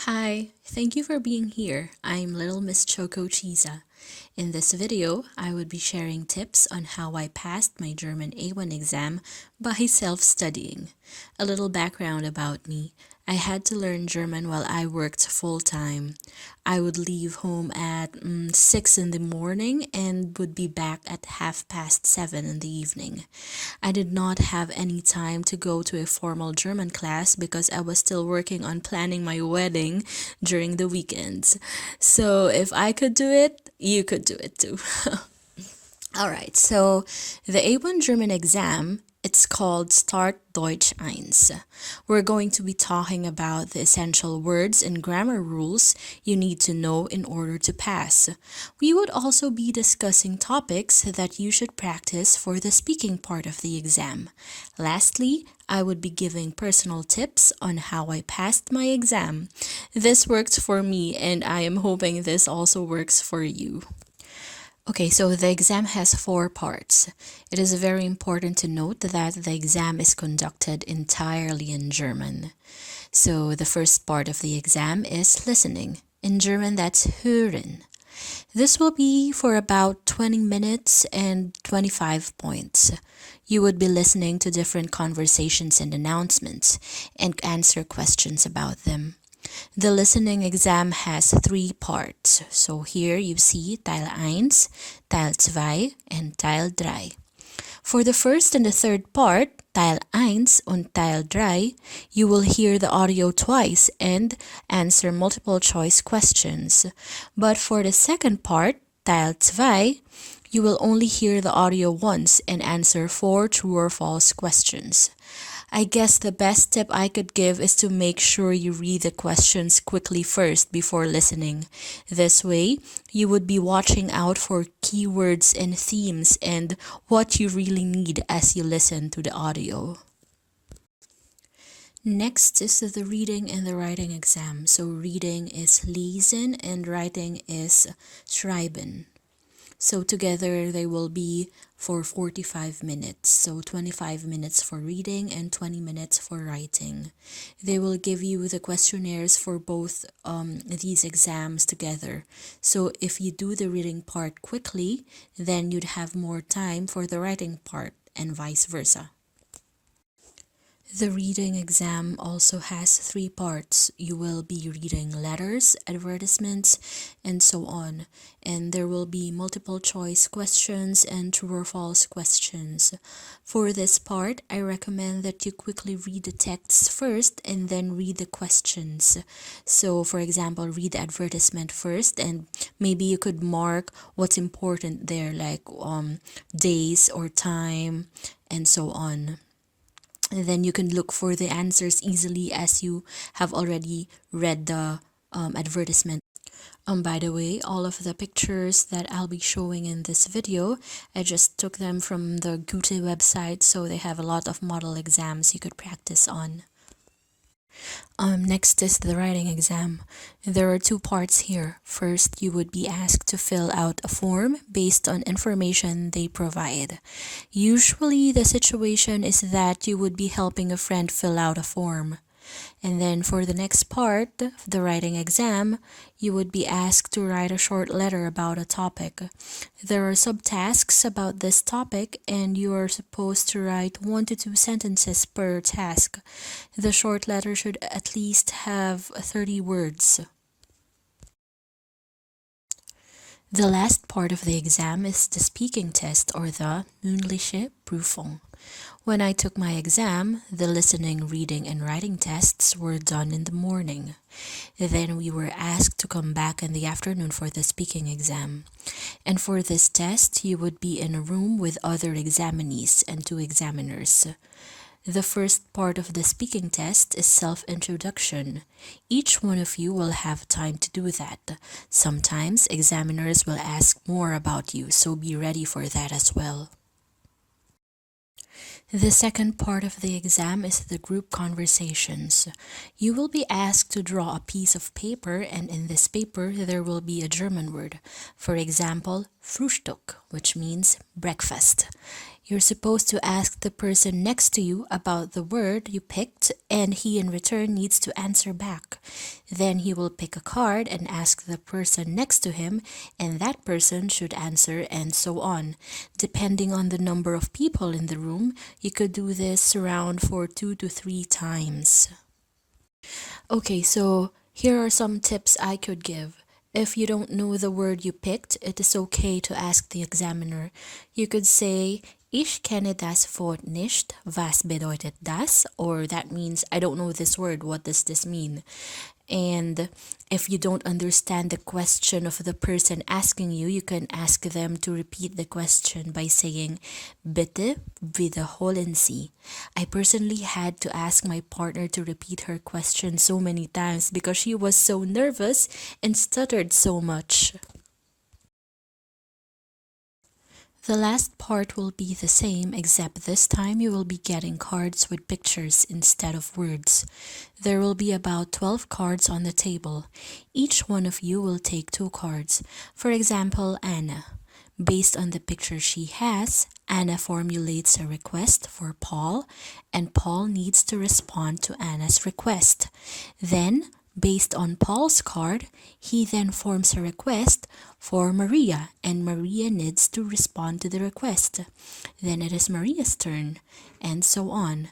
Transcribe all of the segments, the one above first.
Hi, thank you for being here. I'm Little Miss Choco Chiza. In this video, I would be sharing tips on how I passed my German A1 exam by self-studying. A little background about me. I had to learn German while I worked full-time. I would leave home at 6 in the morning and would be back at 7:30 in the evening. I did not have any time to go to a formal German class because I was still working on planning my wedding during the weekends. So if I could do it, you could do it too. All right, so the A1 German exam, it's called Start Deutsch 1. We're going to be talking about the essential words and grammar rules you need to know in order to pass. We would also be discussing topics that you should practice for the speaking part of the exam. Lastly, I would be giving personal tips on how I passed my exam. This worked for me, and I am hoping this also works for you. Okay, so the exam has 4 parts. It is very important to note that the exam is conducted entirely in German. So the first part of the exam is listening. In German, that's hören. This will be for about 20 minutes and 25 points. You would be listening to different conversations and announcements and answer questions about them. The listening exam has 3 parts. So here you see Teil 1, Teil 2, and Teil 3. For the first and the third part, Teil 1 und Teil 3, you will hear the audio twice and answer multiple choice questions. But for the second part, Teil 2, you will only hear the audio once and answer 4 true or false questions. I guess the best tip I could give is to make sure you read the questions quickly first before listening. This way, you would be watching out for keywords and themes and what you really need as you listen to the audio. Next is the reading and the writing exam. So reading is lesen and writing is schreiben. So together they will be for 45 minutes. So 25 minutes for reading and 20 minutes for writing. They will give you the questionnaires for both these exams together. So if you do the reading part quickly, then you'd have more time for the writing part and vice versa. The reading exam also has 3 parts. You will be reading letters, advertisements, and so on. And there will be multiple choice questions and true or false questions. For this part, I recommend that you quickly read the texts first and then read the questions. So, for example, read the advertisement first and maybe you could mark what's important there, like days or time and so on. And then you can look for the answers easily as you have already read the advertisement. By the way, all of the pictures that I'll be showing in this video, I just took them from the Goethe website, so they have a lot of model exams you could practice on. Next is the writing exam. There are 2 parts here. First, you would be asked to fill out a form based on information they provide. Usually, the situation is that you would be helping a friend fill out a form. And then for the next part, the writing exam, you would be asked to write a short letter about a topic. There are subtasks about this topic and you are supposed to write 1 to 2 sentences per task. The short letter should at least have 30 words. The last part of the exam is the speaking test or the mündliche Prüfung. When I took my exam, the listening, reading, and writing tests were done in the morning. Then we were asked to come back in the afternoon for the speaking exam. And for this test, you would be in a room with other examinees and 2 examiners. The first part of the speaking test is self-introduction. Each one of you will have time to do that. Sometimes examiners will ask more about you, so be ready for that as well. The second part of the exam is the group conversations. You will be asked to draw a piece of paper, and in this paper there will be a German word. For example, Frühstück, which means breakfast. You're supposed to ask the person next to you about the word you picked, and he in return needs to answer back. Then he will pick a card and ask the person next to him, and that person should answer, and so on. Depending on the number of people in the room, you could do this around for 2 to 3 times. Okay, so here are some tips I could give. If you don't know the word you picked, it is okay to ask the examiner. You could say, Ich kenne das Wort nicht. Was bedeutet das? Or that means, I don't know this word. What does this mean? And if you don't understand the question of the person asking you, you can ask them to repeat the question by saying, Bitte wiederholen Sie. I personally had to ask my partner to repeat her question so many times because she was so nervous and stuttered so much. The last part will be the same, except this time you will be getting cards with pictures instead of words. There will be about 12 cards on the table. Each one of you will take 2 cards. For example, Anna. Based on the picture she has, Anna formulates a request for Paul, and Paul needs to respond to Anna's request. Then, based on Paul's card, he then forms a request for Maria, and Maria needs to respond to the request. Then it is Maria's turn, and so on.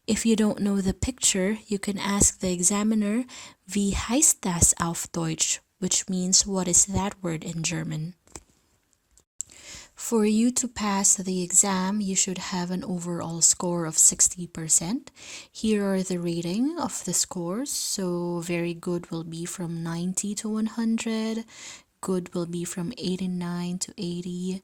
If you don't know the picture, you can ask the examiner, Wie heißt das auf Deutsch? Which means, what is that word in German? For you to pass the exam, you should have an overall score of 60%. Here are the rating of the scores. So very good will be from 90 to 100. Good will be from 89 to 80.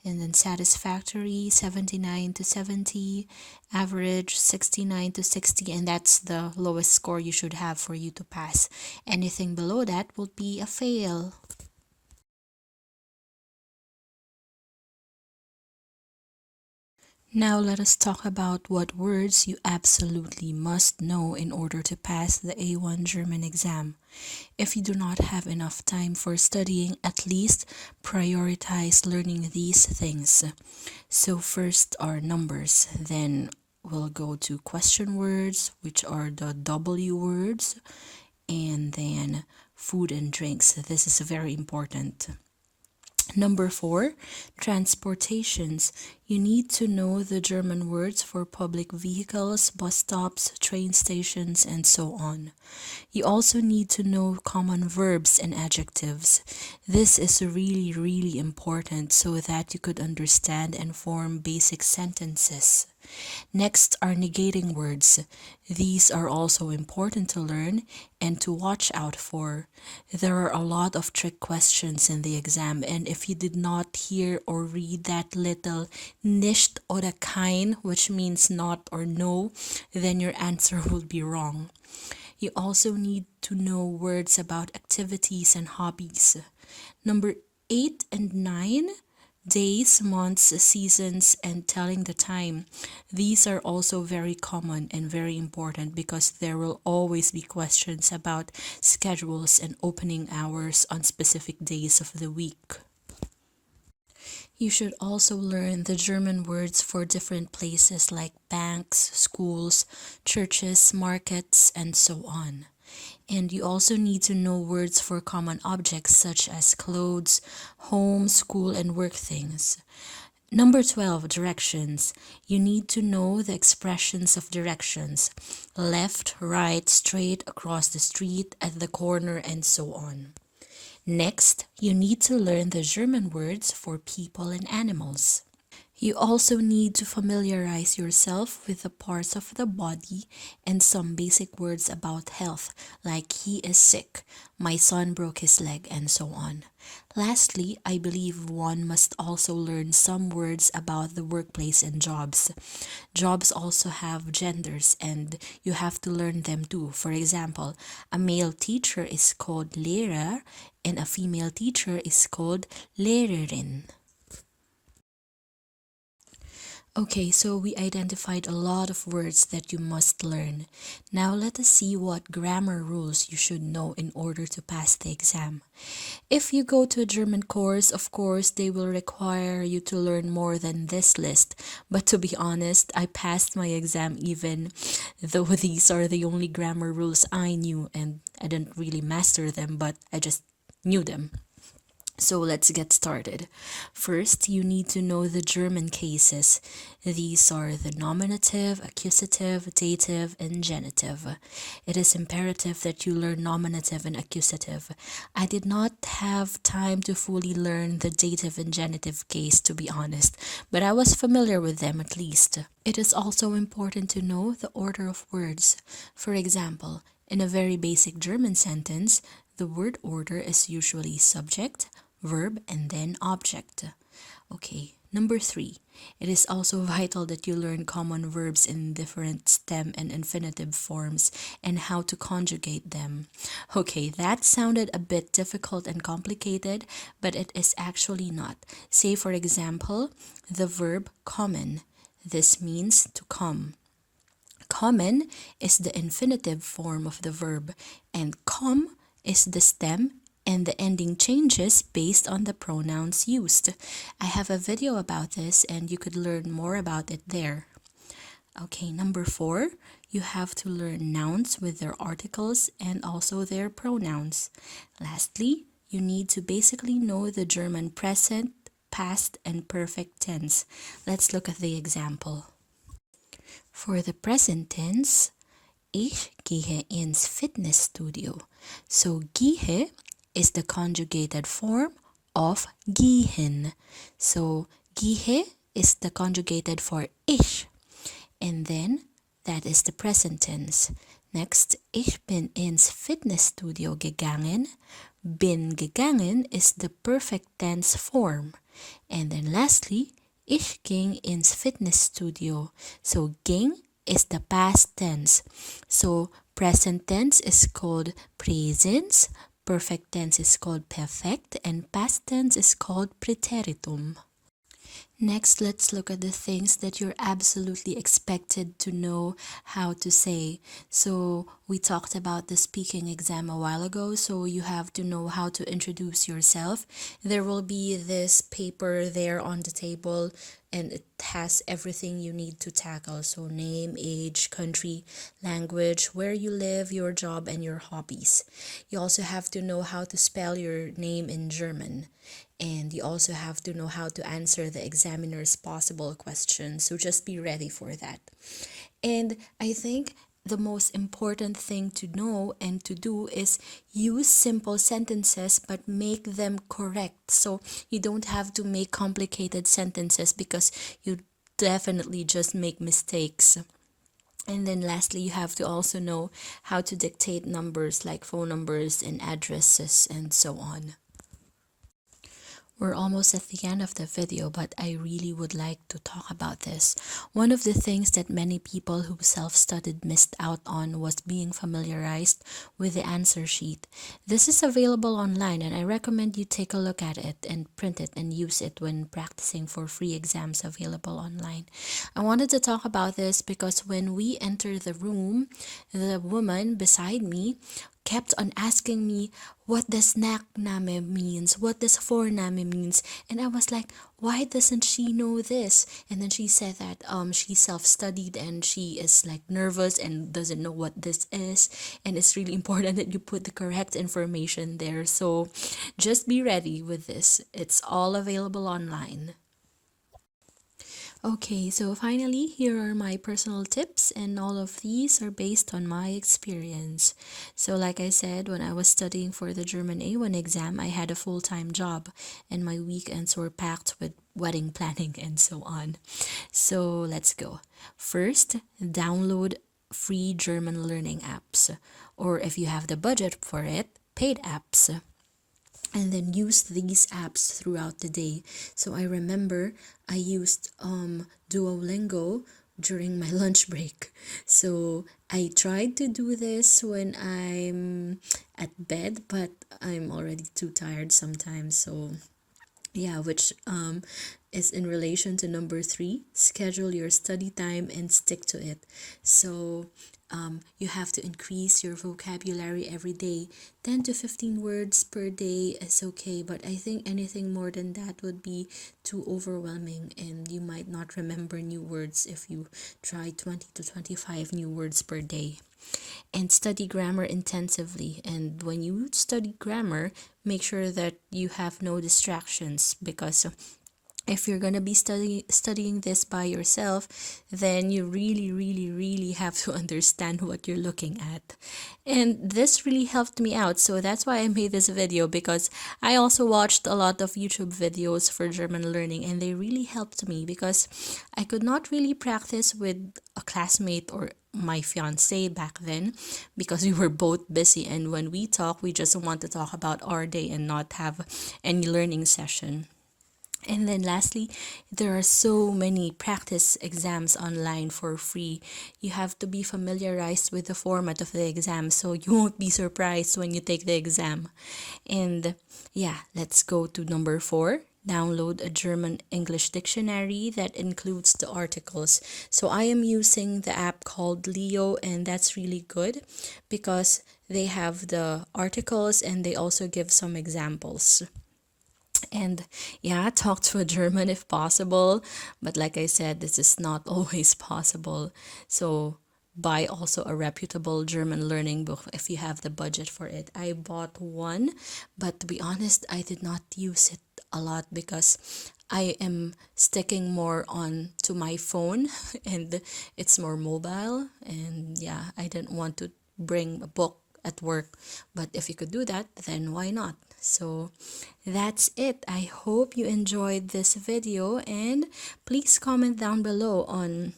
And then satisfactory 79 to 70. Average 69 to 60. And that's the lowest score you should have for you to pass. Anything below that will be a fail. Now let us talk about what words you absolutely must know in order to pass the A1 German exam. If you do not have enough time for studying, at least prioritize learning these things. So first are numbers, then we'll go to question words, which are the W words, and then food and drinks. This is very important. Number 4, transportations. You need to know the German words for public vehicles, bus stops, train stations, and so on. You also need to know common verbs and adjectives. This is really important so that you could understand and form basic sentences. Next are negating words. These are also important to learn and to watch out for. There are a lot of trick questions in the exam, and if you did not hear or read that little nicht oder kein, which means not or no, then your answer will be wrong. You also need to know words about activities and hobbies. Number 8 and 9, days, months, seasons, and telling the time. These are also very common and very important because there will always be questions about schedules and opening hours on specific days of the week. You should also learn the German words for different places like banks, schools, churches, markets, and so on. And you also need to know words for common objects such as clothes, home, school, and work things. Number 12, directions. You need to know the expressions of directions. Left, right, straight, across the street, at the corner, and so on. Next, you need to learn the German words for people and animals. You also need to familiarize yourself with the parts of the body and some basic words about health, like he is sick, my son broke his leg, and so on. Lastly, I believe one must also learn some words about the workplace and jobs. Jobs also have genders, and you have to learn them too. For example, a male teacher is called Lehrer, and a female teacher is called Lehrerin. Okay, so we identified a lot of words that you must learn. Now let us see what grammar rules you should know in order to pass the exam. If you go to a German course, of course, they will require you to learn more than this list. But to be honest, I passed my exam even though these are the only grammar rules I knew, and I didn't really master them, but I just knew them. So let's get started. First, you need to know the German cases. These are the nominative, accusative, dative, and genitive. It is imperative that you learn nominative and accusative. I did not have time to fully learn the dative and genitive case, to be honest, but I was familiar with them at least. It is also important to know the order of words. For example, in a very basic German sentence, the word order is usually subject, verb, and then object. Okay, number 3. It is also vital that you learn common verbs in different stem and infinitive forms and how to conjugate them. Okay, that sounded a bit difficult and complicated, but it is actually not. Say, for example, the verb kommen. This means to come. Kommen is the infinitive form of the verb, and kom is the stem, and the ending changes based on the pronouns used. I have a video about this, and you could learn more about it there. Okay, number 4, you have to learn nouns with their articles and also their pronouns. Lastly, you need to basically know the German present, past, and perfect tense. Let's look at the example. For the present tense, ich gehe ins Fitnessstudio. So gehe is the conjugated form of gehen. So gehe is the conjugated for ich. And then that is the present tense. Next, ich bin ins Fitnessstudio gegangen. Bin gegangen is the perfect tense form. And then lastly, ich ging ins Fitnessstudio. So ging is the past tense. So present tense is called presens, perfect tense is called perfect, and past tense is called preteritum. Next, let's look at the things that you're absolutely expected to know how to say. So we talked about the speaking exam a while ago, so you have to know how to introduce yourself. There will be this paper there on the table, and it has everything you need to tackle. So name, age, country, language, where you live, your job, and your hobbies. You also have to know how to spell your name in German. And you also have to know how to answer the examiner's possible questions. So just be ready for that. And I think the most important thing to know and to do is use simple sentences but make them correct. So you don't have to make complicated sentences because you definitely just make mistakes. And then lastly, you have to also know how to dictate numbers like phone numbers and addresses and so on. We're almost at the end of the video, but I really would like to talk about this. One of the things that many people who self-studied missed out on was being familiarized with the answer sheet. This is available online, and I recommend you take a look at it and print it and use it when practicing for free exams available online. I wanted to talk about this because when we entered the room, the woman beside me kept on asking me what does Nachname means, what does Vorname means, and I was like, why doesn't she know this? And then she said that she self-studied and she is like nervous and doesn't know what this is, and it's really important that you put the correct information there. So just be ready with this. It's all available online. Okay, so finally, here are my personal tips, and all of these are based on my experience. So, like I said, when I was studying for the German A1 exam, I had a full-time job, and my weekends were packed with wedding planning and so on. So, let's go. First, download free German learning apps, or if you have the budget for it, paid apps, and then use these apps throughout the day. So I remember I used Duolingo during my lunch break. So I tried to do this when I'm at bed, but I'm already too tired sometimes. So Yeah, which is in relation to number 3, schedule your study time and stick to it. So you have to increase your vocabulary every day. 10 to 15 words per day is okay, but I think anything more than that would be too overwhelming, and you might not remember new words if you try 20 to 25 new words per day. And study grammar intensively. And when you study grammar, make sure that you have no distractions, because if you're going to be studying this by yourself, then you really have to understand what you're looking at. And this really helped me out, so that's why I made this video, because I also watched a lot of YouTube videos for German learning, and they really helped me, because I could not really practice with a classmate or my fiance back then, because we were both busy, and when we talk, we just want to talk about our day and not have any learning session. And then lastly, there are so many practice exams online for free. You have to be familiarized with the format of the exam, so you won't be surprised when you take the exam. And yeah, let's go to number 4. Download a German English dictionary that includes the articles. So I am using the app called Leo, and that's really good because they have the articles and they also give some examples. And yeah, talk to a German if possible. But like I said, this is not always possible. So buy also a reputable German learning book if you have the budget for it. I bought one, but to be honest, I did not use it a lot because I am sticking more on to my phone and it's more mobile. And yeah, I didn't want to bring a book at work. But if you could do that, then why not? So that's it. I hope you enjoyed this video, and please comment down below on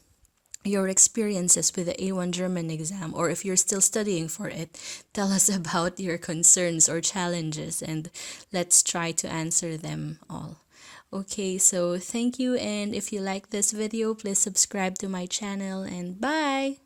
your experiences with the A1 German exam, or if you're still studying for it, tell us about your concerns or challenges, and let's try to answer them all. Okay, so thank you, and if you like this video, please subscribe to my channel, and bye!